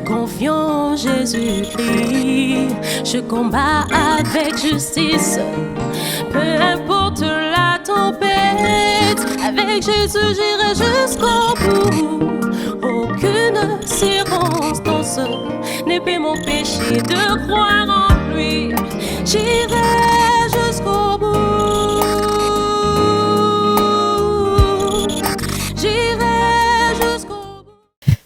confiant en Jésus-Christ. Je combats avec justice, peu importe la tempête. Avec Jésus, j'irai jusqu'au bout. Aucune circonstance ne peut m'empêcher de croire en lui. J'irai jusqu'au bout.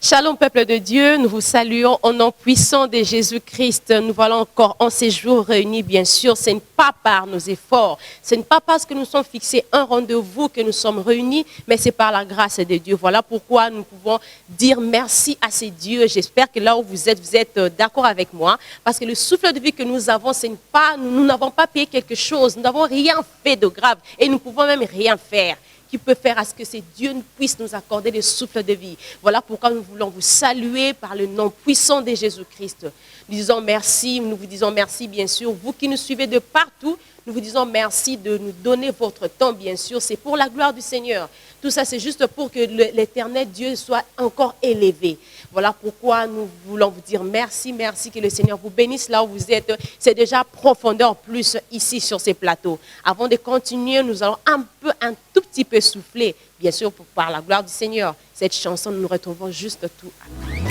Shalom peuple de Dieu, nous vous saluons au nom puissant de Jésus-Christ. Nous voilà encore en ces jours réunis, bien sûr. Ce n'est pas par nos efforts, ce n'est pas parce que nous sommes fixés un rendez-vous que nous sommes réunis, mais c'est par la grâce de Dieu. Voilà pourquoi nous pouvons dire merci à ces dieux. J'espère que là où vous êtes d'accord avec moi, parce que le souffle de vie que nous avons, ce n'est pas, nous n'avons pas payé quelque chose, nous n'avons rien fait de grave et nous ne pouvons même rien faire qui peut faire à ce que ces dieux puissent nous accorder le souffle de vie. Voilà pourquoi nous voulons vous saluer par le nom puissant de Jésus-Christ. Nous disons merci, nous vous disons merci bien sûr. Vous qui nous suivez de partout, nous vous disons merci de nous donner votre temps bien sûr. C'est pour la gloire du Seigneur. Tout ça c'est juste pour que l'éternel Dieu soit encore élevé. Voilà pourquoi nous voulons vous dire merci, merci, que le Seigneur vous bénisse là où vous êtes. C'est déjà profondeur plus ici sur ces plateaux. Avant de continuer, nous allons un tout petit peu souffler, bien sûr par la gloire du Seigneur. Cette chanson, nous nous retrouvons juste tout après.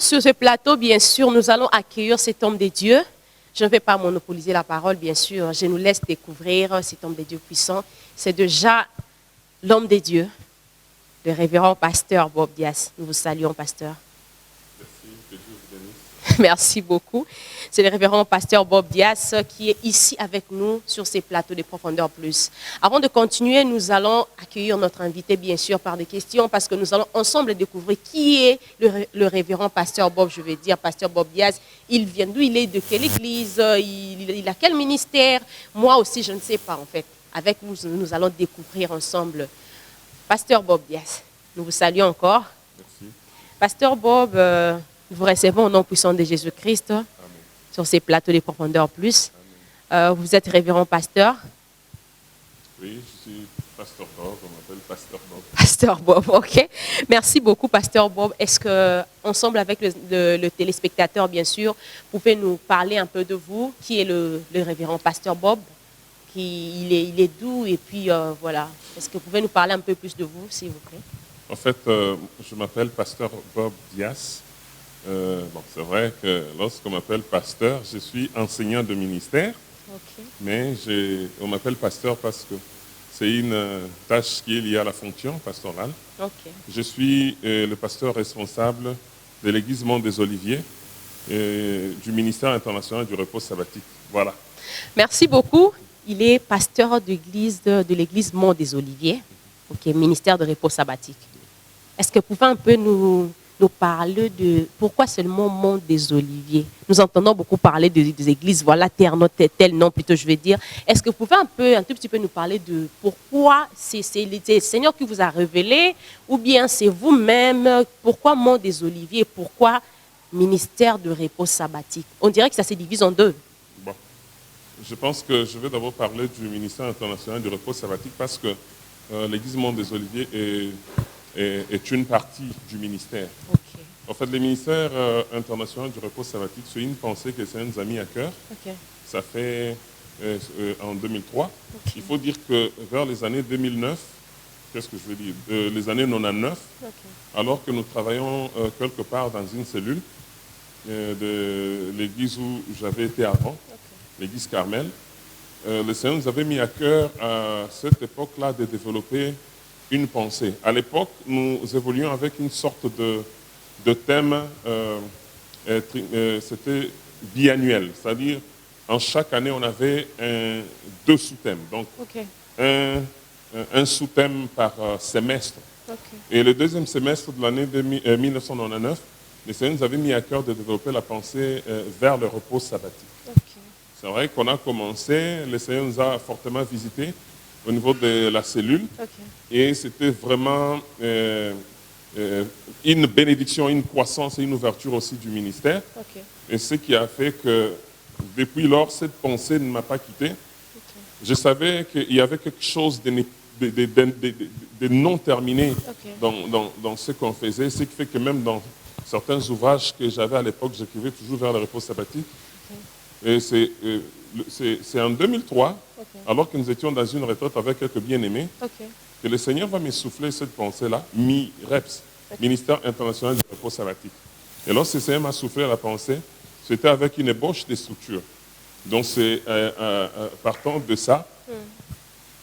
Sur ce plateau, bien sûr, nous allons accueillir cet homme de Dieu. Je ne vais pas monopoliser la parole, bien sûr. Je nous laisse découvrir cet homme de Dieu puissant. C'est déjà l'homme de Dieu, le révérend pasteur Bob Dias. Nous vous saluons, pasteur. Merci, que Dieu vous bénisse. Merci beaucoup. C'est le révérend pasteur Bob Dias qui est ici avec nous sur ces plateaux de Profondeur Plus. Avant de continuer, nous allons accueillir notre invité, bien sûr, par des questions, parce que nous allons ensemble découvrir qui est le révérend pasteur Bob, je vais dire, pasteur Bob Dias. Il vient d'où, il est de quelle église, il a quel ministère. Moi aussi, je ne sais pas, en fait. Avec vous, nous allons découvrir ensemble. Pasteur Bob Dias, nous vous saluons encore. Merci. Pasteur Bob, nous vous recevons au nom puissant de Jésus-Christ. Amen. Sur ces plateaux de Profondeur Plus. Vous êtes révérend pasteur? Oui, je suis pasteur Bob, on m'appelle pasteur Bob. Pasteur Bob, ok. Merci beaucoup, pasteur Bob. Est-ce que, ensemble avec le téléspectateur, bien sûr, vous pouvez nous parler un peu de vous? Qui est le révérend pasteur Bob? Il est d'où? Et puis, voilà. Est-ce que vous pouvez nous parler un peu plus de vous, s'il vous plaît? En fait, je m'appelle pasteur Bob Dias. C'est vrai que lorsqu'on m'appelle pasteur, je suis enseignant de ministère, okay. Mais on m'appelle pasteur parce que c'est une tâche qui est liée à la fonction pastorale. Okay. Je suis le pasteur responsable de l'église Mont des Oliviers, du ministère international du repos sabbatique. Voilà. Merci beaucoup. Il est pasteur de l'église Mont des Oliviers, okay, ministère de repos sabbatique. Est-ce que vous pouvez un peu nous parler de pourquoi seulement Mont des Oliviers? Nous entendons beaucoup parler des églises, voilà, tel nom plutôt, je vais dire. Est-ce que vous pouvez un tout petit peu nous parler de pourquoi c'est le Seigneur qui vous a révélé, ou bien c'est vous-même? Pourquoi Mont des Oliviers? Pourquoi ministère de repos sabbatique? On dirait que ça se divise en deux. Bon. Je pense que je vais d'abord parler du ministère international du repos sabbatique parce que l'église Mont des Oliviers est une partie du ministère. Okay. En fait, le ministère international du repos sabbatique, c'est une pensée que ça nous a mis à cœur. Okay. Ça fait en 2003. Okay. Il faut dire que vers les années 2009, qu'est-ce que je veux dire, les années 99, okay, alors que nous travaillons quelque part dans une cellule de l'église où j'avais été avant, okay, l'église Carmel, le Seigneur nous avait mis à cœur à cette époque-là de développer une pensée. À l'époque, nous évoluions avec une sorte de thème, c'était biannuel, c'est-à-dire en chaque année, on avait deux sous-thèmes. Donc, okay, un sous-thème par semestre. Okay. Et le deuxième semestre de l'année 1999, le Seigneur nous avait mis à cœur de développer la pensée vers le repos sabbatique. Okay. C'est vrai qu'on a commencé, le Seigneur nous a fortement visités au niveau de la cellule. Okay. Et c'était vraiment une bénédiction, une croissance et une ouverture aussi du ministère. Okay. Et ce qui a fait que depuis lors, cette pensée ne m'a pas quitté. Okay. Je savais qu'il y avait quelque chose de non terminé, okay, dans ce qu'on faisait, ce qui fait que même dans certains ouvrages que j'avais à l'époque, j'écrivais toujours vers le repos sabbatique. Okay. Et c'est en 2003, okay, alors que nous étions dans une retraite avec quelques bien-aimés, okay, que le Seigneur va me souffler cette pensée-là, MIREPS, okay, Ministère international du repos sabbatique. Et lorsque le Seigneur m'a soufflé la pensée, c'était avec une ébauche de structure. Donc c'est partant de ça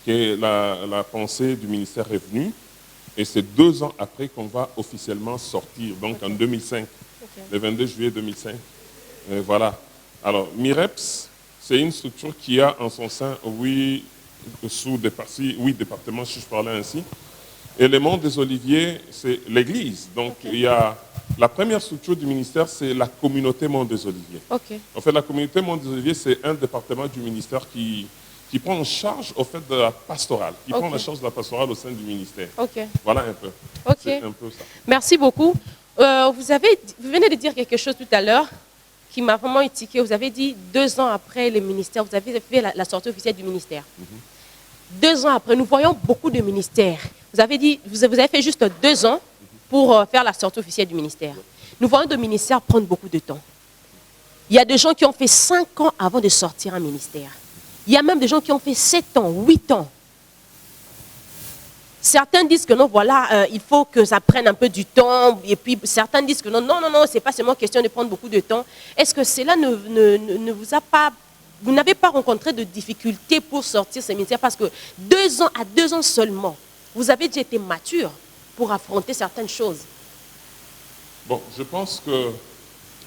que la pensée du ministère est venue. Et c'est 2 ans après qu'on va officiellement sortir, donc okay, en 2005, okay, le 22 juillet 2005. Voilà. Alors, MIREPS, c'est une structure qui a en son sein 8 départements, si je parlais ainsi. Et le Mont des Oliviers, c'est l'église. Donc, okay, il y a la première structure du ministère, c'est la communauté Mont des Oliviers. Okay. En fait, la communauté Mont des Oliviers, c'est un département du ministère qui prend en charge au fait de la pastorale, qui okay, prend la charge de la pastorale au sein du ministère. Okay. Voilà un peu. Okay. C'est un peu ça. Merci beaucoup. Vous venez de dire quelque chose tout à l'heure qui m'a vraiment étiqué. Vous avez dit 2 ans après le ministère, vous avez fait la sortie officielle du ministère. 2 ans après, nous voyons beaucoup de ministères. Vous avez dit, vous avez fait juste 2 ans pour faire la sortie officielle du ministère. Nous voyons des ministères prendre beaucoup de temps. Il y a des gens qui ont fait 5 ans avant de sortir un ministère. Il y a même des gens qui ont fait 7 ans, 8 ans. Certains disent que non, voilà, il faut que ça prenne un peu du temps. Et puis certains disent que non, ce n'est pas seulement question de prendre beaucoup de temps. Est-ce que cela ne vous a pas... Vous n'avez pas rencontré de difficultés pour sortir ce ministère parce que 2 ans, à 2 ans seulement, vous avez déjà été mature pour affronter certaines choses. Bon, je pense que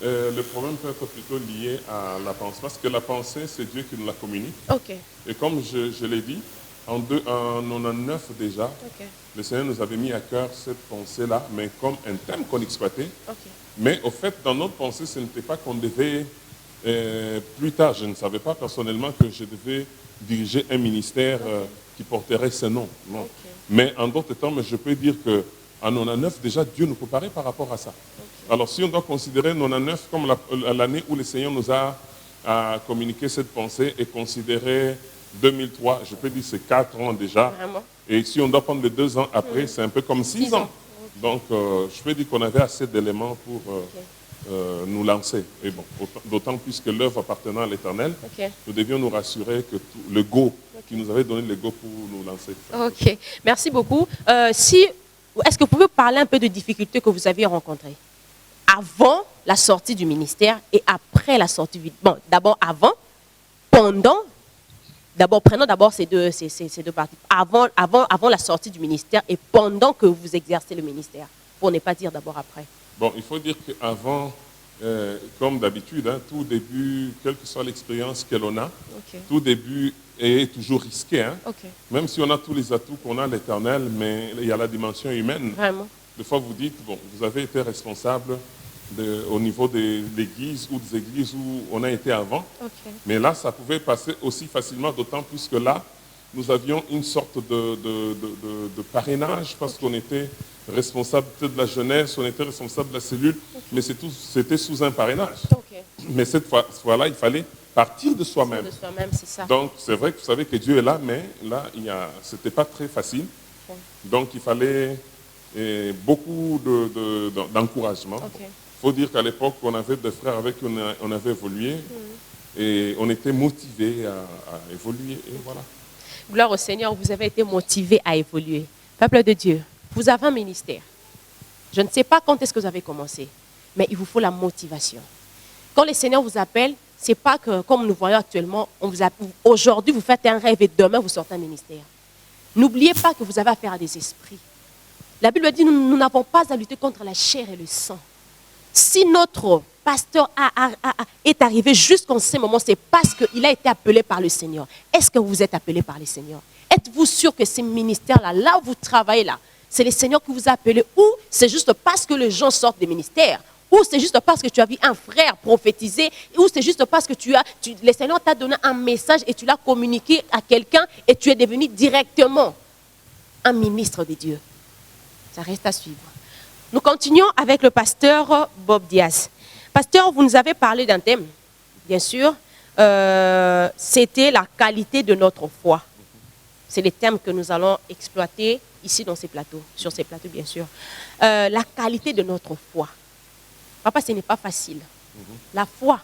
le problème peut être plutôt lié à la pensée. Parce que la pensée, c'est Dieu qui nous la communique. Okay. Et comme je l'ai dit, en 99 déjà, okay, le Seigneur nous avait mis à cœur cette pensée-là, mais comme un thème qu'on exploitait. Okay. Mais au fait, dans notre pensée, ce n'était pas qu'on devait... plus tard, je ne savais pas personnellement que je devais diriger un ministère qui porterait ce nom. Non. Okay. Mais en d'autres termes, je peux dire qu'en 99, déjà, Dieu nous préparait par rapport à ça. Okay. Alors, si on doit considérer 99 comme l'année où le Seigneur nous a communiqué cette pensée et considérer 2003, je peux dire c'est 4 ans déjà. Vraiment? Et si on doit prendre les 2 ans après, c'est un peu comme 6 ans. Okay. Donc, je peux dire qu'on avait assez d'éléments pour... nous lancer. Et bon, d'autant plus que l'œuvre appartenant à l'Éternel, okay, nous devions nous rassurer que le go, okay, qui nous avait donné le go pour nous lancer. Ok, merci beaucoup. Est-ce que vous pouvez parler un peu de difficultés que vous aviez rencontrées avant la sortie du ministère et après la sortie du... Bon, d'abord avant, pendant, prenons d'abord ces deux parties. Avant la sortie du ministère et pendant que vous exercez le ministère, pour ne pas dire d'abord après. Bon, il faut dire qu'avant, comme d'habitude, hein, tout début, quelle que soit l'expérience que l'on a, okay, tout début est toujours risqué. Hein. Okay. Même si on a tous les atouts qu'on a à l'Éternel, mais il y a la dimension humaine. Vraiment. des fois vous dites, bon, vous avez été responsable au niveau de l'église ou des églises où on a été avant. Ok. Mais là, ça pouvait passer aussi facilement, d'autant plus que là, nous avions une sorte de parrainage parce qu'on était responsable de la jeunesse, on était responsable de la cellule, mais c'était sous un parrainage. Ok. Mais cette fois-là, il fallait partir de soi-même. De soi-même, c'est ça. Donc, c'est vrai que vous savez que Dieu est là, mais là, c'était pas très facile. Ok. Donc, il fallait beaucoup d'encouragement. Ok. Il faut dire qu'à l'époque, on avait des frères avec qui on avait évolué et on était motivés à évoluer. Et voilà. Gloire au Seigneur, vous avez été motivé à évoluer. Peuple de Dieu, vous avez un ministère. Je ne sais pas quand est-ce que vous avez commencé, mais il vous faut la motivation. Quand le Seigneur vous appelle, ce n'est pas que, comme nous voyons actuellement, aujourd'hui vous faites un rêve et demain vous sortez un ministère. N'oubliez pas que vous avez affaire à des esprits. La Bible dit, nous n'avons pas à lutter contre la chair et le sang. Si notre pasteur est arrivé jusqu'en ce moment, c'est parce qu'il a été appelé par le Seigneur. Est-ce que vous êtes appelé par le Seigneur? Êtes-vous sûr que ces ministères-là, là où vous travaillez là, c'est le Seigneur qui vous a appelé, ou c'est juste parce que les gens sortent des ministères, ou c'est juste parce que tu as vu un frère prophétiser, ou c'est juste parce que le Seigneur t'a donné un message et tu l'as communiqué à quelqu'un et tu es devenu directement un ministre de Dieu. Ça reste à suivre. Nous continuons avec le pasteur Bob Diaz. Pasteur, vous nous avez parlé d'un thème, bien sûr. C'était la qualité de notre foi. C'est le thème que nous allons exploiter ici dans ces plateaux, sur ces plateaux, bien sûr. La qualité de notre foi. Papa, ce n'est pas facile. La foi,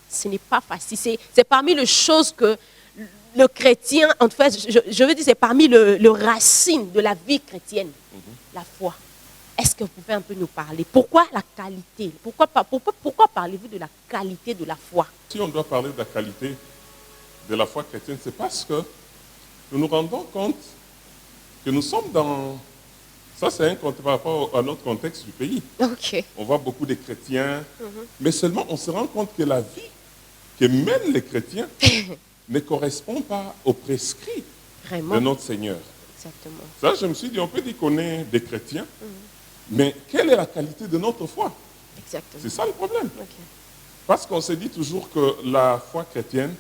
ce n'est pas facile. C'est parmi les choses que le chrétien, en fait, je veux dire, c'est parmi le racine de la vie chrétienne, la foi. Est-ce que vous pouvez un peu nous parler? Pourquoi la qualité? Pourquoi parlez-vous de la qualité de la foi? Si on doit parler de la qualité de la foi chrétienne, c'est parce que nous nous rendons compte que nous sommes dans... Ça, c'est un compte par rapport à notre contexte du pays. Ok. On voit beaucoup de chrétiens, mais seulement on se rend compte que la vie que mènent les chrétiens ne correspond pas aux prescrits Vraiment. de notre Seigneur. Exactement. Ça, je me suis dit, on peut dire qu'on est des chrétiens, mais quelle est la qualité de notre foi? Exactement. C'est ça le problème. Ok. Parce qu'on se dit toujours que la foi chrétienne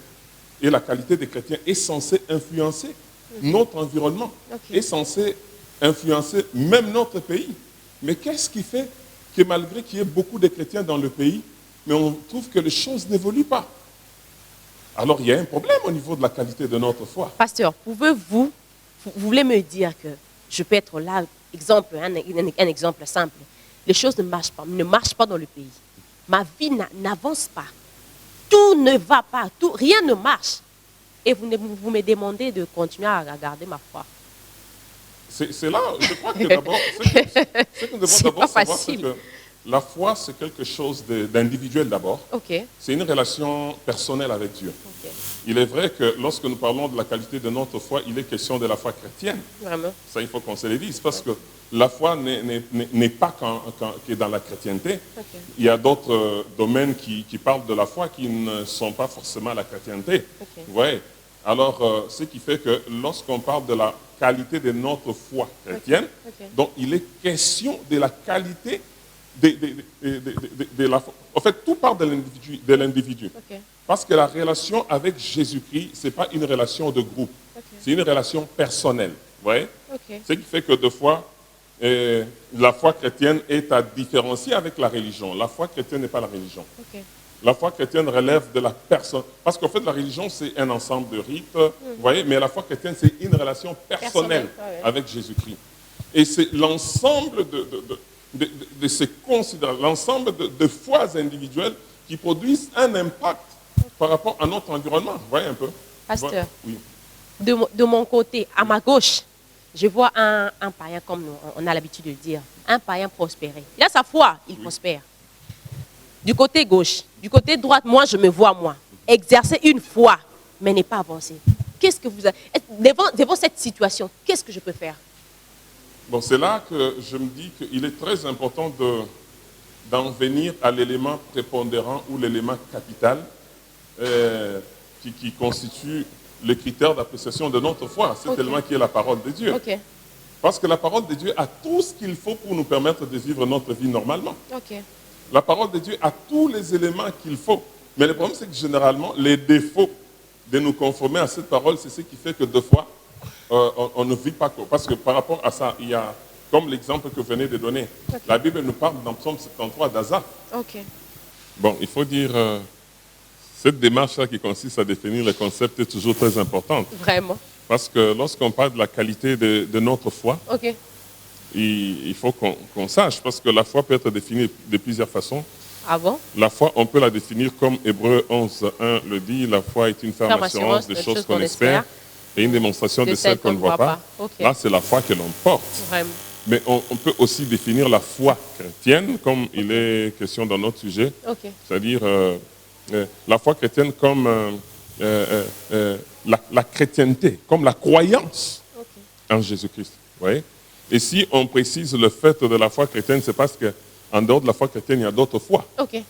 et la qualité des chrétiens est censée influencer notre environnement, est censée influencer même notre pays. Mais qu'est-ce qui fait que malgré qu'il y ait beaucoup de chrétiens dans le pays, mais on trouve que les choses n'évoluent pas? Alors il y a un problème au niveau de la qualité de notre foi. Pasteur, vous voulez me dire que je peux être là, exemple, un exemple simple. Les choses ne marchent pas dans le pays. Ma vie n'avance pas. Tout ne va pas, rien ne marche. Et vous me demandez de continuer à garder ma foi. C'est là, je crois que d'abord, ce que nous devons d'abord savoir, c'est que la foi, c'est quelque chose d'individuel d'abord. Okay. C'est une relation personnelle avec Dieu. Okay. Il est vrai que lorsque nous parlons de la qualité de notre foi, il est question de la foi chrétienne. Vraiment? Ça, il faut qu'on se le dise, parce que la foi n'est pas que dans la chrétienté. Okay. Il y a d'autres domaines qui parlent de la foi qui ne sont pas forcément la chrétienté. Okay. Ouais. Alors, ce qui fait que lorsqu'on parle de la qualité de notre foi chrétienne, donc il est question de la qualité de la foi. En fait, tout part de l'individu. Okay. Parce que la relation avec Jésus-Christ, ce n'est pas une relation de groupe. C'est une relation personnelle. Vous voyez? Ce qui fait que des fois, la foi chrétienne est à différencier avec la religion. La foi chrétienne n'est pas la religion. La foi chrétienne relève de la personne. Parce qu'en fait, la religion, c'est un ensemble de rites. Vous voyez? Mais la foi chrétienne, c'est une relation personnelle avec Jésus-Christ. Et c'est l'ensemble de ces considérations, l'ensemble de foi individuelles qui produisent un impact par rapport à notre environnement. Vous voyez un peu? Pasteur, oui. De mon côté, à ma gauche, je vois un païen, comme on a l'habitude de dire, un païen prospérer. Il a sa foi, il prospère. Du côté gauche, du côté droite, moi, je me vois, moi, exercer une foi, mais n'est pas avancer. Qu'est-ce que vous avez... Devant cette situation, qu'est-ce que je peux faire? Bon, c'est là que je me dis qu'il est très important d'en venir à l'élément prépondérant ou l'élément capital qui constitue le critère d'appréciation de notre foi. C'est tellement qui est la parole de Dieu. Parce que la parole de Dieu a tout ce qu'il faut pour nous permettre de vivre notre vie normalement. Ok. La parole de Dieu a tous les éléments qu'il faut. Mais le problème, c'est que généralement, les défauts de nous conformer à cette parole, c'est ce qui fait que deux fois, on ne vit pas. Parce que par rapport à ça, il y a, comme l'exemple que vous venez de donner, Ok. la Bible nous parle dans Psaume 73 d'Asaph. Ok. Bon, il faut dire, cette démarche-là qui consiste à définir le concept est toujours très importante. Vraiment. Parce que lorsqu'on parle de la qualité de notre foi, Ok. il faut qu'on sache, parce que la foi peut être définie de plusieurs façons. Ah bon? La foi, on peut la définir comme Hébreux 11.1 le dit, la foi est une ferme assurance des choses qu'on espère et une démonstration de celles qu'on ne voit pas. Ok. Là, c'est la foi que l'on porte. Vraiment. Mais on peut aussi définir la foi chrétienne, comme il est question dans notre sujet, Ok. c'est-à-dire la foi chrétienne comme la chrétienté, comme la croyance Ok. en Jésus-Christ. Vous voyez? Et si on précise le fait de la foi chrétienne, c'est parce qu'en dehors de la foi chrétienne, il y a d'autres foi. Ok.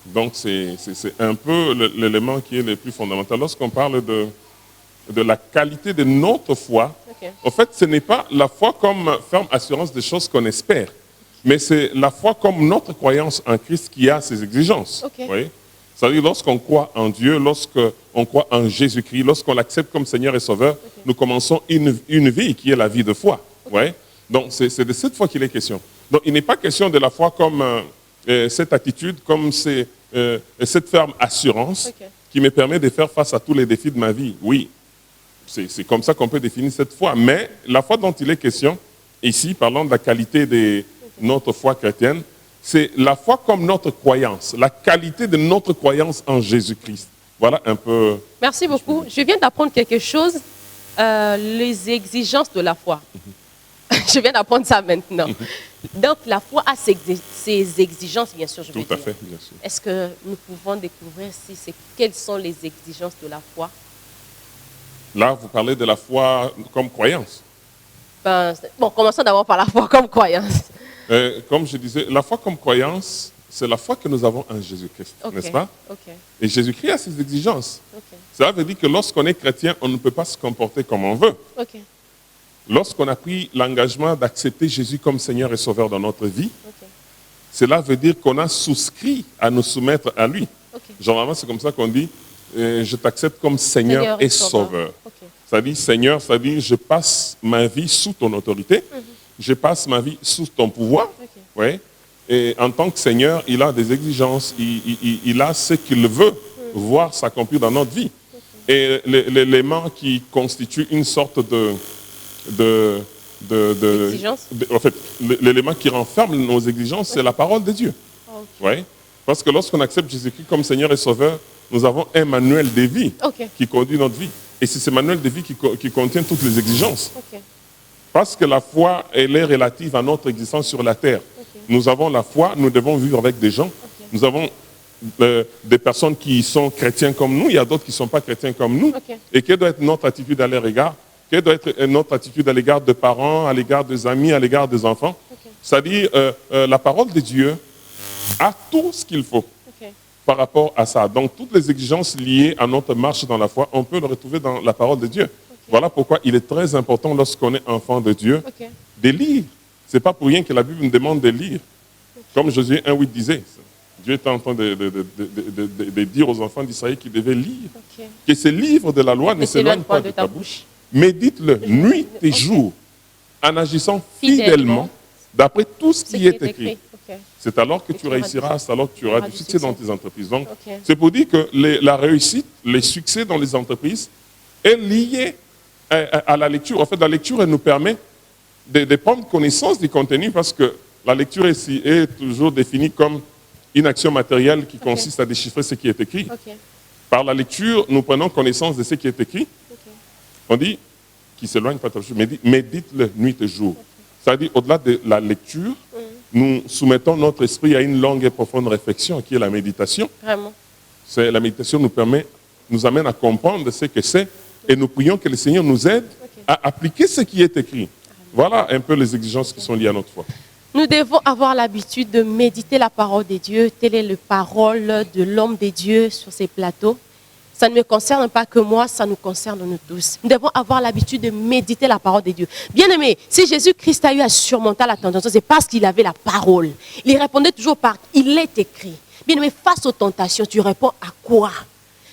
Donc c'est un peu l'élément qui est le plus fondamental. Lorsqu'on parle de la qualité de notre foi, Ok. en fait, ce n'est pas la foi comme ferme assurance des choses qu'on espère, mais c'est la foi comme notre croyance en Christ qui a ses exigences. Ok. Vous voyez? C'est-à-dire lorsqu'on croit en Dieu, lorsqu'on croit en Jésus-Christ, lorsqu'on l'accepte comme Seigneur et Sauveur, nous commençons une vie qui est la vie de foi. Vous voyez? Donc c'est de cette foi qu'il est question. Donc il n'est pas question de la foi comme cette attitude, comme cette ferme assurance Ok. qui me permet de faire face à tous les défis de ma vie. Oui, c'est comme ça qu'on peut définir cette foi. Mais la foi dont il est question, ici, parlant de la qualité de notre foi chrétienne, c'est la foi comme notre croyance, la qualité de notre croyance en Jésus-Christ. Voilà un peu... Merci beaucoup. Je viens d'apprendre quelque chose, les exigences de la foi. Je viens d'apprendre ça maintenant. Donc, la foi a ses exigences, bien sûr, je veux Tout à dire. fait, bien sûr. Est-ce que nous pouvons découvrir quelles sont les exigences de la foi? Là, vous parlez de la foi comme croyance. Bon, commençons d'abord par la foi comme croyance. Comme je disais, la foi comme croyance, c'est la foi que nous avons en Jésus-Christ, Ok. n'est-ce pas? Ok. Et Jésus-Christ a ses exigences. Ok. Cela veut dire que lorsqu'on est chrétien, on ne peut pas se comporter comme on veut. Ok. Lorsqu'on a pris l'engagement d'accepter Jésus comme Seigneur et Sauveur dans notre vie, Ok. cela veut dire qu'on a souscrit à nous soumettre à lui. Ok. Généralement, c'est comme ça qu'on dit je t'accepte comme Seigneur et Sauveur. Ok. Ça dit Seigneur, ça dit je passe ma vie sous ton autorité, je passe ma vie sous ton pouvoir. Ok. Ouais. Et en tant que Seigneur, il a des exigences, il a ce qu'il veut voir s'accomplir dans notre vie. Et l'élément qui constitue une sorte Exigence? en fait, l'élément qui renferme nos exigences, c'est la parole de Dieu. Ok. Ouais. Parce que lorsqu'on accepte Jésus-Christ comme Seigneur et Sauveur, nous avons un manuel de vie Ok. qui conduit notre vie. Et c'est ce manuel de vie qui contient toutes les exigences. Ok. Parce que la foi, elle est relative à notre existence sur la terre. Ok. Nous avons la foi, nous devons vivre avec des gens. Nous avons des personnes qui sont chrétiens comme nous, il y a d'autres qui ne sont pas chrétiens comme nous. Ok. Et quelle doit être notre attitude à leur égard? Quelle doit être notre attitude à l'égard des parents, à l'égard des amis, à l'égard des enfants? Ok. C'est-à-dire, la parole de Dieu a tout ce qu'il faut Ok. par rapport à ça. Donc, toutes les exigences liées à notre marche dans la foi, on peut le retrouver dans la parole de Dieu. Voilà pourquoi il est très important, lorsqu'on est enfant de Dieu, Ok. de lire. Ce n'est pas pour rien que la Bible nous demande de lire. Comme Josué 1,8 disait, Dieu était en train de dire aux enfants d'Israël qu'ils devaient lire. Ok. Que ce livre de la loi ne s'éloigne pas de ta bouche. Médite-le nuit et jour, en agissant fidèlement d'après tout ce qui est écrit. Ok. C'est alors que Et tu réussiras, c'est alors que tu auras du succès dans tes entreprises. Donc, Ok. c'est pour dire que la réussite, les succès dans les entreprises est lié à la lecture. En fait, la lecture, elle nous permet de prendre connaissance du contenu parce que la lecture ici est toujours définie comme une action matérielle qui consiste à déchiffrer ce qui est écrit. Ok. Par la lecture, nous prenons connaissance de ce qui est écrit. Ok. On dit qu'il s'éloigne pas de ta bouche, médite-le nuit et jour. C'est-à-dire, au-delà de la lecture, nous soumettons notre esprit à une longue et profonde réflexion qui est la méditation. Vraiment. La méditation nous amène à comprendre ce que c'est et nous prions que le Seigneur nous aide à appliquer ce qui est écrit. Voilà un peu les exigences qui sont liées à notre foi. Nous devons avoir l'habitude de méditer la parole de Dieu. Telle est la parole de l'homme de Dieu sur ces plateaux. Ça ne me concerne pas que moi, ça nous concerne nous tous. Nous devons avoir l'habitude de méditer la parole de Dieu. Bien-aimé, si Jésus-Christ a eu à surmonter la tentation, c'est parce qu'il avait la parole. Il répondait toujours par « il est écrit ». Bien-aimé, face aux tentations, tu réponds à quoi?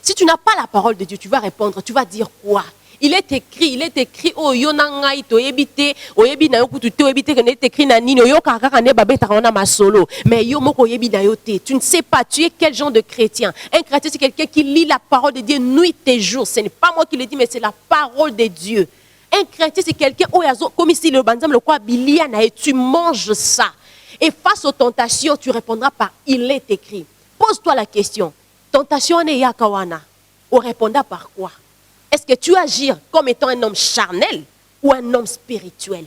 Si tu n'as pas la parole de Dieu, tu vas répondre, tu vas dire quoi? Il est écrit, oh, yonangai to ebite, oh, yebi na yokutu to ebite, que n'est écrit na nino, yo kaka ne babe tarona ma solo, mais yo moko yebi na yote. Tu ne sais pas, tu es quel genre de chrétien? Un chrétien, c'est quelqu'un qui lit la parole de Dieu nuit et jour. Ce n'est pas moi qui le dis, mais c'est la parole de Dieu. Un chrétien, c'est quelqu'un, oh, comme ici le banzam, le quoi, bilia na, et tu manges ça. Et face aux tentations, tu répondras par il est écrit. Pose-toi la question. Tentation ne yakawana. On répondra par quoi? Est-ce que tu agis comme étant un homme charnel ou un homme spirituel?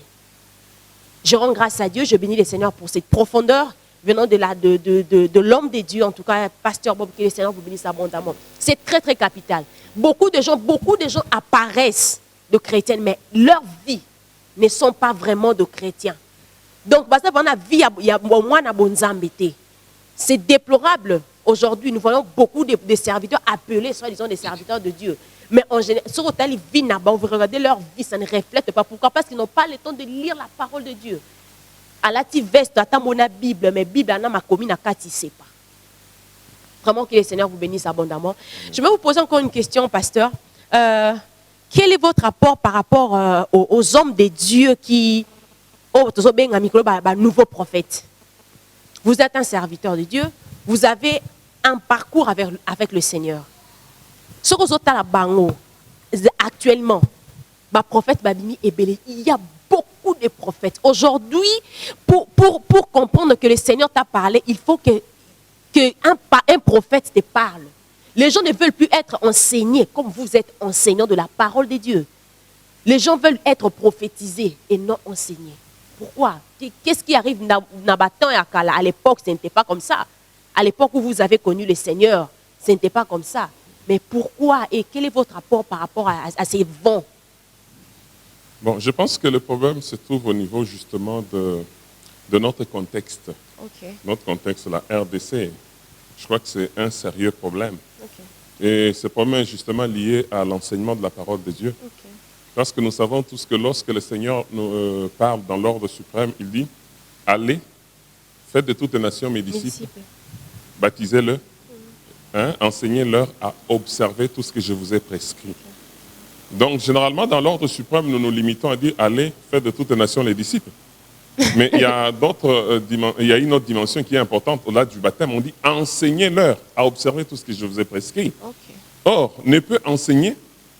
Je rends grâce à Dieu, je bénis le Seigneur pour cette profondeur venant de l'homme de Dieu, en tout cas, pasteur Bob, que le Seigneur vous bénisse abondamment. C'est très, très capital. Beaucoup de gens apparaissent de chrétiens, mais leurs vies ne sont pas vraiment de chrétiens. Donc, c'est déplorable. Aujourd'hui, nous voyons beaucoup de serviteurs appelés, soi-disant des serviteurs de Dieu. Mais en général, sur vous regardez leur vie, ça ne reflète pas. Pourquoi? Parce qu'ils n'ont pas le temps de lire la parole de Dieu. À la veste, à la Bible, mais Bible, à ma commune, à Kati, c'est pas. Vraiment que le Seigneur vous bénisse abondamment. Je vais vous poser encore une question, pasteur. Quel est votre rapport par rapport aux hommes de Dieu qui, nouveau prophète? Vous êtes un serviteur de Dieu, vous avez un parcours avec le Seigneur. Ce que vous avez actuellement, prophète Babimi et Bélé, il y a beaucoup de prophètes. Aujourd'hui, pour comprendre que le Seigneur t'a parlé, il faut qu'un prophète te parle. Les gens ne veulent plus être enseignés comme vous êtes enseignants de la parole de Dieu. Les gens veulent être prophétisés et non enseignés. Pourquoi? Qu'est-ce qui arrive à l'époque, ce n'était pas comme ça. À l'époque où vous avez connu le Seigneur, ce n'était pas comme ça. Mais pourquoi et quel est votre rapport par rapport à ces vents? Bon, je pense que le problème se trouve au niveau justement de notre contexte. Okay. Notre contexte, la RDC, je crois que c'est un sérieux problème. Okay. Et ce problème est justement lié à l'enseignement de la parole de Dieu. Okay. Parce que nous savons tous que lorsque le Seigneur nous parle dans l'ordre suprême, il dit « Allez, faites de toutes les nations mes disciples, baptisez-le, enseignez-leur à observer tout ce que je vous ai prescrit. » Donc, généralement, dans l'ordre suprême, nous nous limitons à dire « Allez, faites de toutes les nations les disciples. » Mais il y a une autre dimension qui est importante au-delà du baptême. On dit « Enseignez-leur à observer tout ce que je vous ai prescrit. » Or, ne peut enseigner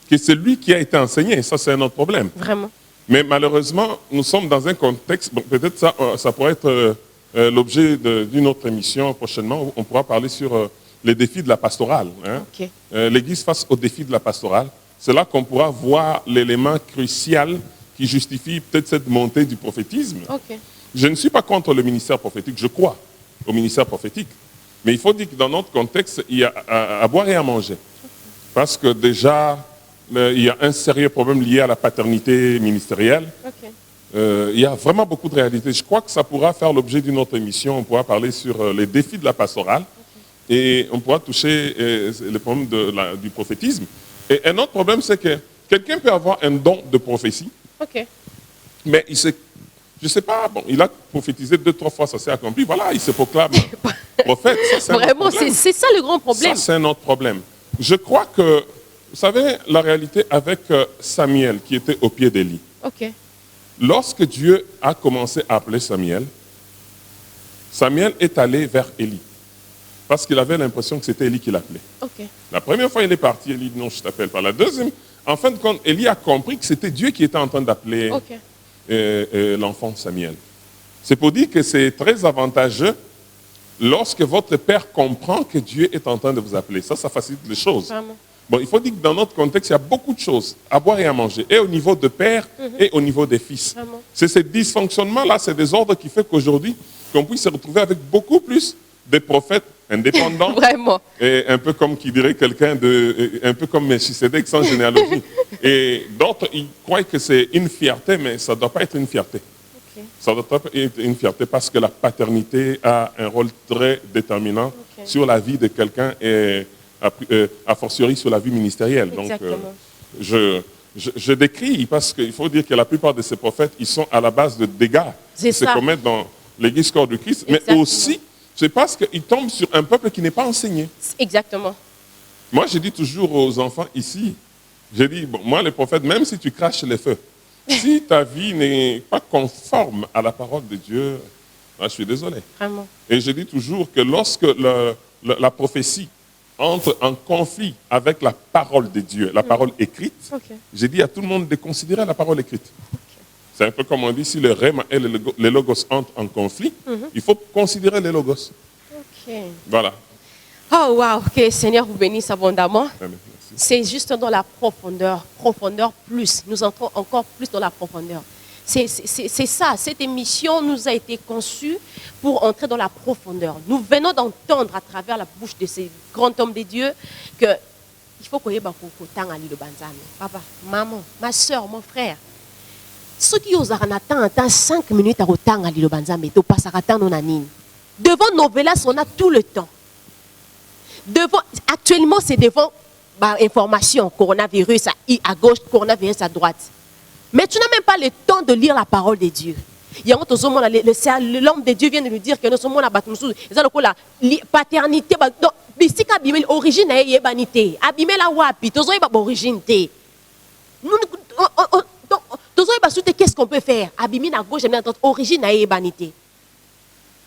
que celui qui a été enseigné. Et ça, c'est un autre problème. Vraiment. Mais malheureusement, nous sommes dans un contexte, bon, peut-être ça pourrait être l'objet d'une autre émission prochainement, où on pourra parler sur les défis de la pastorale. Hein. Okay. L'Église face aux défis de la pastorale. C'est là qu'on pourra voir l'élément crucial qui justifie peut-être cette montée du prophétisme. Okay. Je ne suis pas contre le ministère prophétique, je crois au ministère prophétique. Mais il faut dire que dans notre contexte, il y a à boire et à manger. Parce que déjà, il y a un sérieux problème lié à la paternité ministérielle. Okay. Il y a vraiment beaucoup de réalités. Je crois que ça pourra faire l'objet d'une autre émission. On pourra parler sur les défis de la pastorale. Okay. Et on pourra toucher le problème du prophétisme. Et un autre problème, c'est que quelqu'un peut avoir un don de prophétie. Okay. Mais je ne sais pas, bon, il a prophétisé 2-3 fois, ça s'est accompli. Voilà, il se proclame prophète. Ça, vraiment, c'est ça le grand problème. Ça, c'est un autre problème. Je crois que, vous savez, la réalité avec Samuel, qui était au pied d'Élie. Okay. Lorsque Dieu a commencé à appeler Samuel, Samuel est allé vers Élie. Parce qu'il avait l'impression que c'était Élie qui l'appelait. Okay. La première fois, il est parti, Élie dit non, je ne t'appelle pas. La deuxième, en fin de compte, Élie a compris que c'était Dieu qui était en train d'appeler l'enfant Samuel. C'est pour dire que c'est très avantageux lorsque votre père comprend que Dieu est en train de vous appeler. Ça facilite les choses. Vraiment. Bon, il faut dire que dans notre contexte, il y a beaucoup de choses à boire et à manger, et au niveau de père et au niveau des fils. Vraiment. C'est ce dysfonctionnement-là, c'est des ordres qui fait qu'aujourd'hui, qu'on puisse se retrouver avec beaucoup plus de prophètes indépendants. Vraiment. Et un peu comme qui dirait quelqu'un un peu comme Melchisedec sans généalogie. Et d'autres, ils croient que c'est une fierté, mais ça ne doit pas être une fierté. Okay. Ça ne doit pas être une fierté parce que la paternité a un rôle très déterminant sur la vie de quelqu'un et a fortiori sur la vie ministérielle. Exactement. Donc, je décris parce qu'il faut dire que la plupart de ces prophètes, ils sont à la base de dégâts qui se commettent dans l'Église corps de Christ, mais aussi, c'est parce qu'ils tombent sur un peuple qui n'est pas enseigné. Exactement. Moi, je dis toujours aux enfants ici, je dis, bon, moi, les prophètes, même si tu craches les feux, si ta vie n'est pas conforme à la parole de Dieu, moi, je suis désolé. Vraiment. Et je dis toujours que lorsque la prophétie entre en conflit avec la parole de Dieu, la parole écrite, j'ai dit à tout le monde de considérer la parole écrite. C'est un peu comme on dit, si le rhéma et les logos entrent en conflit, il faut considérer les logos. Voilà. Oh, wow, que le Seigneur vous bénisse abondamment. Amen. C'est juste dans la profondeur plus. Nous entrons encore plus dans la profondeur. C'est ça, cette émission nous a été conçue pour entrer dans la profondeur. Nous venons d'entendre à travers la bouche de ces grands hommes de Dieu que il faut qu'on y ait beaucoup de temps à l'île de Banzame. Papa, maman, ma soeur, mon frère. Ceux qui osent attendre 5 minutes à temps à l'île de Banzame, ils passent à attendre devant nos vélas, on a tout le temps. Actuellement, c'est devant information, coronavirus à gauche, coronavirus à droite. Mais tu n'as même pas le temps de lire la parole de Dieu. L'homme de Dieu vient de nous dire que nous sommes la paternité. Donc, l'origine est banité. Abîmer la wapi, tu as origine. Qu'est-ce qu'on peut faire? Abîmer la gauche, origine est banité.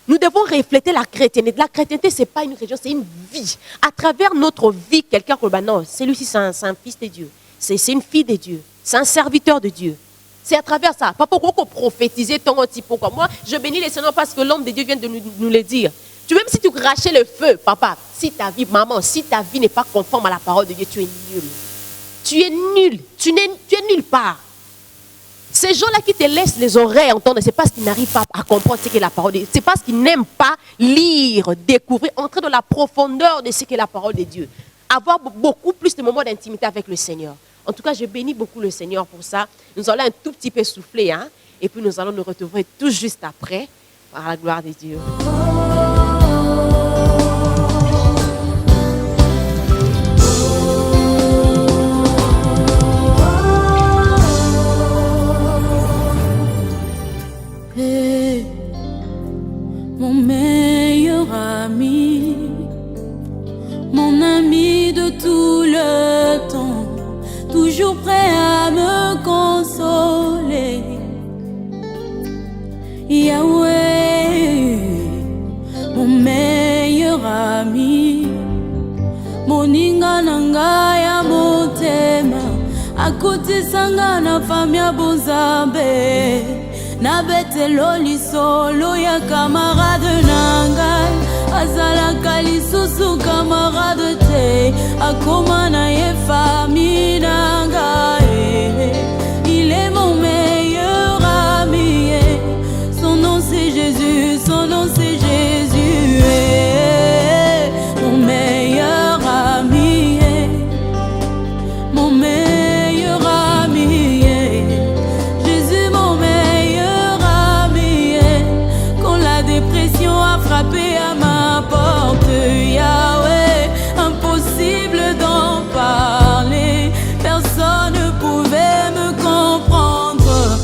Nous devons refléter la chrétienté. La chrétienté, ce n'est pas une religion, c'est une vie. À travers notre vie, quelqu'un qui dit non, celui-ci, c'est un fils de Dieu. C'est une fille de Dieu. C'est un serviteur de Dieu. C'est à travers ça. Pas pourquoi prophétiser ton petit pourquoi. Moi, je bénis les Seigneurs parce que l'homme de Dieu vient de nous le dire. Même si tu crachais le feu, papa, si ta vie, maman, si ta vie n'est pas conforme à la parole de Dieu, tu es nul. Tu es nul. Tu es nulle part. Ces gens-là qui te laissent les oreilles entendre, c'est parce qu'ils n'arrivent pas à comprendre ce qu'est la parole de Dieu. C'est parce qu'ils n'aiment pas lire, découvrir, entrer dans la profondeur de ce qu'est la parole de Dieu. Avoir beaucoup plus de moments d'intimité avec le Seigneur. En tout cas, je bénis beaucoup le Seigneur pour ça. Nous allons un tout petit peu souffler, hein? Et puis nous allons nous retrouver tout juste après, par la gloire de Dieu. Hey, mon meilleur ami, mon ami de tout le temps, toujours prêt à me consoler. Yahweh, mon meilleur ami, moninga nanga ya motema, akuti sanga na famia bonzambe, na betelo lisolo ya camarade nangai, azalaka lisusu camarade te, akoma na ye famille nangai. Il est mon meilleur ami, son nom c'est Jésus, son nom c'est Jésus. Mon meilleur ami, mon meilleur ami, Jésus mon meilleur ami. Quand la dépression a frappé à ma porte, Yahweh, impossible d'en parler, personne ne pouvait me comprendre.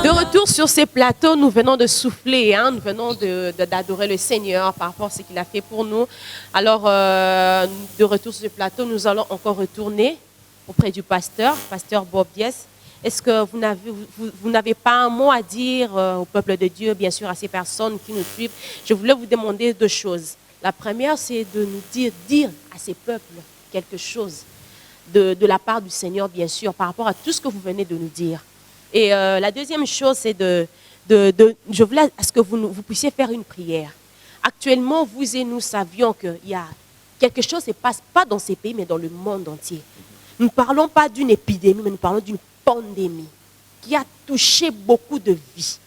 De retour sur ces plateaux, nous venons de souffler, hein, nous venons d'adorer le Seigneur par rapport à ce qu'il a fait pour nous. Alors, de retour sur ce plateau, nous allons encore retourner auprès du pasteur Bob Dias. Est-ce que vous n'avez pas un mot à dire au peuple de Dieu, bien sûr à ces personnes qui nous suivent? Je voulais vous demander 2 choses. La première, c'est de nous dire à ces peuples quelque chose de la part du Seigneur, bien sûr, par rapport à tout ce que vous venez de nous dire. Et la deuxième chose, c'est je voulais à ce que vous puissiez faire une prière. Actuellement, vous et nous savions qu'il y a quelque chose qui ne se passe pas dans ces pays, mais dans le monde entier. Nous ne parlons pas d'une épidémie, mais nous parlons d'une pandémie qui a touché beaucoup de vies.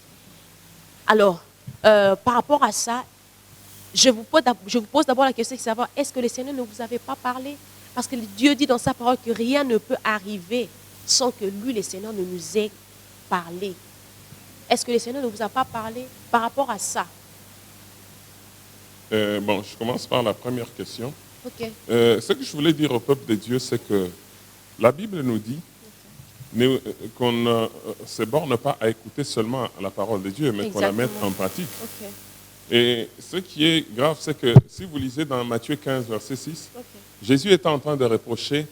Alors, par rapport à ça, je vous pose d'abord la question de savoir, est-ce que le Seigneur ne vous avait pas parlé? Parce que Dieu dit dans sa parole que rien ne peut arriver sans que lui, le Seigneur, ne nous ait parlé. Est-ce que le Seigneur ne vous a pas parlé par rapport à ça? Bon, je commence par la première question. Ok. Ce que je voulais dire au peuple de Dieu, c'est que la Bible nous dit qu'on ne se borne pas à écouter seulement la parole de Dieu, mais qu'on la mette en pratique. Ok. Et ce qui est grave, c'est que si vous lisez dans Matthieu 15, verset 6, Ok. Jésus était en train de reprocher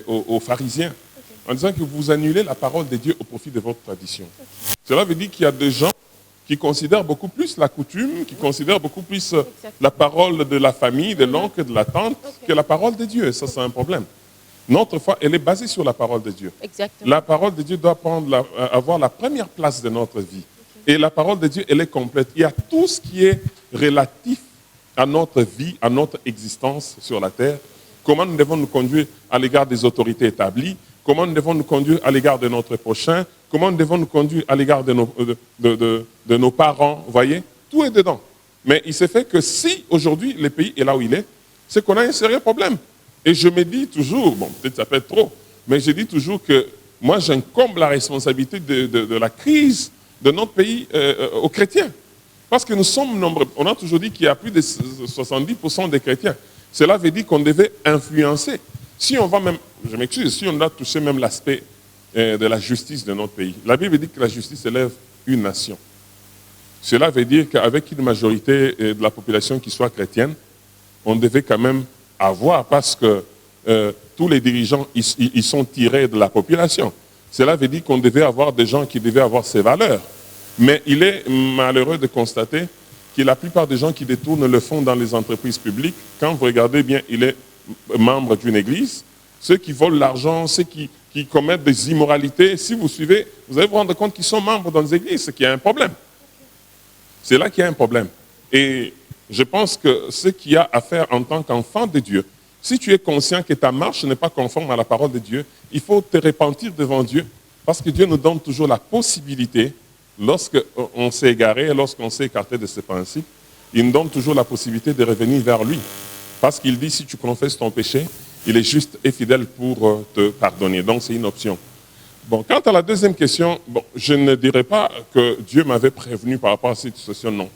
aux pharisiens en disant que vous annulez la parole de Dieu au profit de votre tradition. Cela veut dire qu'il y a des gens qui considèrent beaucoup plus la coutume, qui considèrent beaucoup plus la parole de la famille, de l'oncle, de la tante, que la parole de Dieu. Et ça, c'est un problème. Notre foi, elle est basée sur la parole de Dieu. Exactement. La parole de Dieu doit avoir la première place de notre vie. Et la parole de Dieu, elle est complète. Il y a tout ce qui est relatif à notre vie, à notre existence sur la terre. Comment nous devons nous conduire à l'égard des autorités établies, comment nous devons nous conduire à l'égard de notre prochain, comment nous devons nous conduire à l'égard de nos parents, vous voyez, tout est dedans. Mais il s'est fait que si aujourd'hui le pays est là où il est, c'est qu'on a un sérieux problème. Et je me dis toujours, bon peut-être ça peut être trop, mais je dis toujours que moi j'incombe la responsabilité de la crise de notre pays aux chrétiens. Parce que nous sommes nombreux, on a toujours dit qu'il y a plus de 70% des chrétiens. Cela veut dire qu'on devait influencer. Si on va même, je m'excuse, si on doit toucher même l'aspect de la justice de notre pays. La Bible dit que la justice élève une nation. Cela veut dire qu'avec une majorité de la population qui soit chrétienne, on devait quand même avoir, parce que tous les dirigeants, ils sont tirés de la population. Cela veut dire qu'on devait avoir des gens qui devaient avoir ces valeurs. Mais il est malheureux de constater que la plupart des gens qui détournent le fonds dans les entreprises publiques, quand vous regardez bien, il est membre d'une église. Ceux qui volent l'argent, ceux qui commettent des immoralités, si vous suivez, vous allez vous rendre compte qu'ils sont membres dans les églises, c'est qu'il y a un problème. C'est là qu'il y a un problème. Et je pense que ce qu'il y a à faire en tant qu'enfant de Dieu, si tu es conscient que ta marche n'est pas conforme à la parole de Dieu, il faut te repentir devant Dieu, parce que Dieu nous donne toujours la possibilité, lorsqu'on s'est égaré, lorsqu'on s'est écarté de ses principes, il nous donne toujours la possibilité de revenir vers lui. Parce qu'il dit, si tu confesses ton péché, il est juste et fidèle pour te pardonner. Donc c'est une option. Bon, quant à la deuxième question, bon, je ne dirais pas que Dieu m'avait prévenu par rapport à cette situation, non.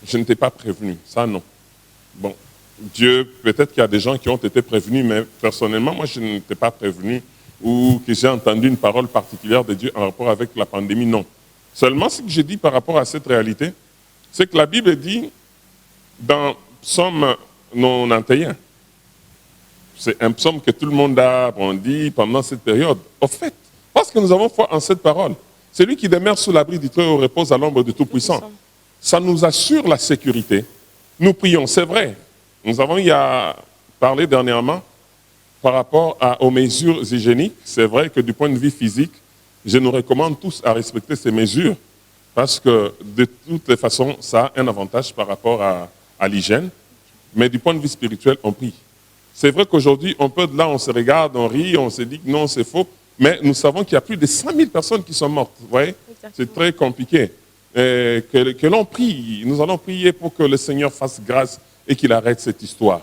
Je ne t'ai pas prévenu, ça non. Bon, Dieu, peut-être qu'il y a des gens qui ont été prévenus, mais personnellement, moi je ne t'ai pas prévenu ou que j'ai entendu une parole particulière de Dieu en rapport avec la pandémie, non. Seulement, ce que je dis par rapport à cette réalité, c'est que la Bible dit, dans Psaume 91, c'est un psaume que tout le monde a dit pendant cette période. Au fait, parce que nous avons foi en cette parole, celui qui demeure sous l'abri du Très-Haut repose à l'ombre du Tout-Puissant. Ça nous assure la sécurité. Nous prions, c'est vrai. Nous avons parlé dernièrement par rapport aux mesures hygiéniques. C'est vrai que du point de vue physique, je nous recommande tous à respecter ces mesures parce que de toutes les façons, ça a un avantage par rapport à l'hygiène. Mais du point de vue spirituel, on prie. C'est vrai qu'aujourd'hui, on se regarde, on rit, on se dit que non, c'est faux. Mais nous savons qu'il y a plus de 100 000 personnes qui sont mortes. Vous voyez, c'est très compliqué. Que l'on prie, nous allons prier pour que le Seigneur fasse grâce et qu'il arrête cette histoire.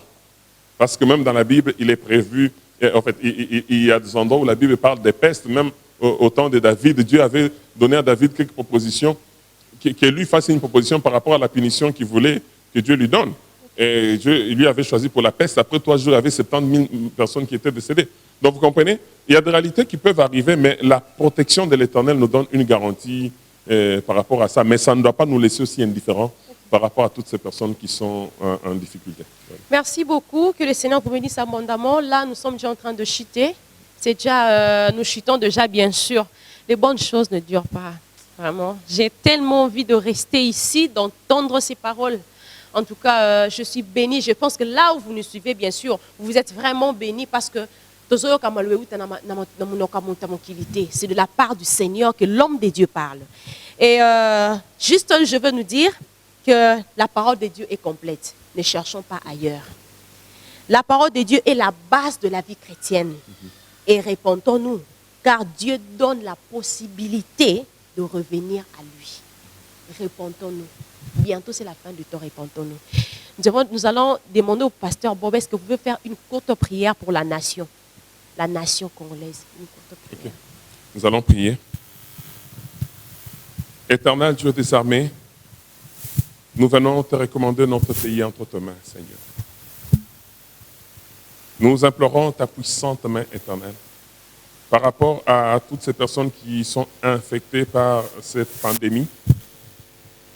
Parce que même dans la Bible, il est prévu, en fait, il y a des endroits où la Bible parle des pestes, même au temps de David, Dieu avait donné à David quelques propositions, que lui fasse une proposition par rapport à la punition qu'il voulait que Dieu lui donne. Et Dieu lui avait choisi pour la peste. Après 3 jours, il y avait 70 000 personnes qui étaient décédées. Donc vous comprenez, il y a des réalités qui peuvent arriver, mais la protection de l'Éternel nous donne une garantie par rapport à ça. Mais ça ne doit pas nous laisser aussi indifférents par rapport à toutes ces personnes qui sont en difficulté. Merci beaucoup. Que le Seigneur vous bénisse abondamment. Là, nous sommes déjà en train de chuter. C'est déjà, nous chutons déjà, bien sûr. Les bonnes choses ne durent pas. Vraiment. J'ai tellement envie de rester ici, d'entendre ces paroles. En tout cas, je suis bénie. Je pense que là où vous nous suivez, bien sûr, vous êtes vraiment bénis parce que c'est de la part du Seigneur que l'homme de Dieu parle. Et juste, je veux nous dire que la parole de Dieu est complète. Ne cherchons pas ailleurs. La parole de Dieu est la base de la vie chrétienne. Et répondons-nous, car Dieu donne la possibilité de revenir à lui. Répondons-nous. Bientôt, c'est la fin du temps, répondons-nous. Nous allons demander au pasteur Bob, est-ce que vous pouvez faire une courte prière pour la nation congolaise. Une courte prière. Okay. Nous allons prier. Éternel Dieu des armées, Nous venons te recommander notre pays entre tes mains, Seigneur. Nous implorons ta puissante main éternelle par rapport à toutes ces personnes qui sont infectées par cette pandémie.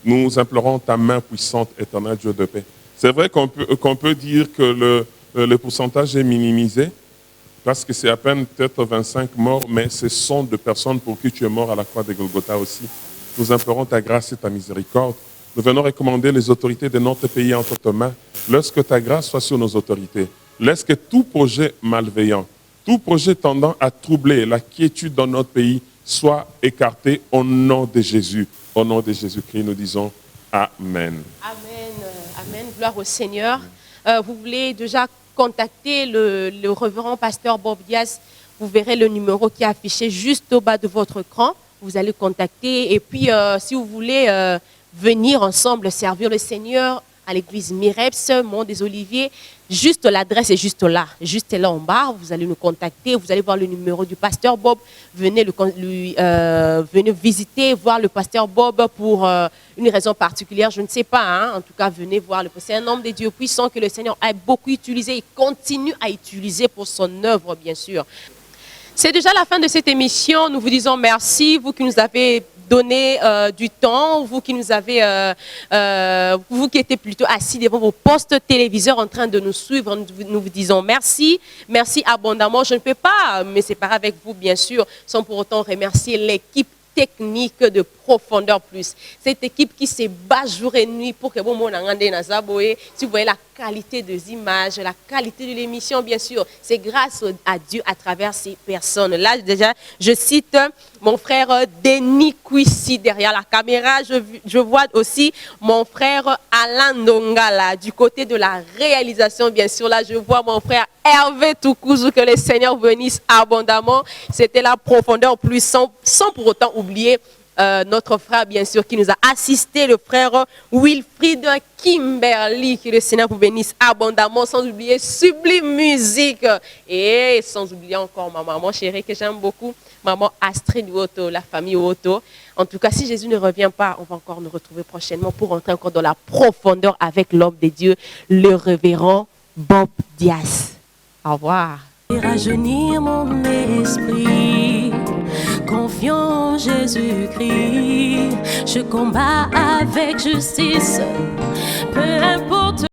Nous implorons ta main puissante éternelle, Dieu de paix. C'est vrai qu'on peut dire que le pourcentage est minimisé, parce que c'est à peine peut-être 25 morts, mais ce sont de personnes pour qui tu es mort à la croix de Golgotha aussi. Nous implorons ta grâce et ta miséricorde. Nous venons recommander les autorités de notre pays entre tes mains. Laisse que ta grâce soit sur nos autorités. Laisse que tout projet malveillant, tout projet tendant à troubler la quiétude dans notre pays soit écarté au nom de Jésus. Au nom de Jésus-Christ, nous disons Amen. Amen. Amen. Gloire au Seigneur. Vous voulez déjà contacter le révérend pasteur Bob Dias. Vous verrez le numéro qui est affiché juste au bas de votre écran. Vous allez contacter. Et puis, si vous voulez venir ensemble servir le Seigneur à l'église Mireps, Mont des Oliviers, juste l'adresse est juste là en bas. Vous allez nous contacter, vous allez voir le numéro du pasteur Bob. Venez venez visiter, voir le pasteur Bob pour une raison particulière, je ne sais pas. Hein. En tout cas, venez voir. C'est un homme de Dieu puissant que le Seigneur a beaucoup utilisé et continue à utiliser pour son œuvre, bien sûr. C'est déjà la fin de cette émission. Nous vous disons merci, vous qui nous avez donné du temps, vous qui nous avez, vous qui étiez plutôt assis devant vos postes téléviseurs en train de nous suivre, nous vous disons merci, merci abondamment. Je ne peux pas me séparer avec vous, bien sûr, sans pour autant remercier l'équipe technique de Profondeur Plus. Cette équipe qui se bat jour et nuit pour que vous voyez la qualité des images, la qualité de l'émission, bien sûr, c'est grâce à Dieu à travers ces personnes. Là, déjà, je cite mon frère Denis Kouissi derrière la caméra. Je vois aussi mon frère Alain Ndongala du côté de la réalisation, bien sûr. Là, je vois mon frère Hervé Toukouzou, que le Seigneur bénisse abondamment. C'était la Profondeur Plus, sans pour autant oublier notre frère, bien sûr, qui nous a assisté, le frère Wilfried Kimberly, que le Seigneur vous bénisse abondamment, sans oublier Sublime Musique, et sans oublier encore ma maman chérie que j'aime beaucoup, maman Astrid Woto, la famille Woto. En tout cas, si Jésus ne revient pas, on va encore nous retrouver prochainement pour entrer encore dans la profondeur avec l'homme de Dieu, le révérend Bob Dias. Au revoir. Rajeunir mon esprit, confiant en Jésus-Christ, je combats avec justice, peu importe.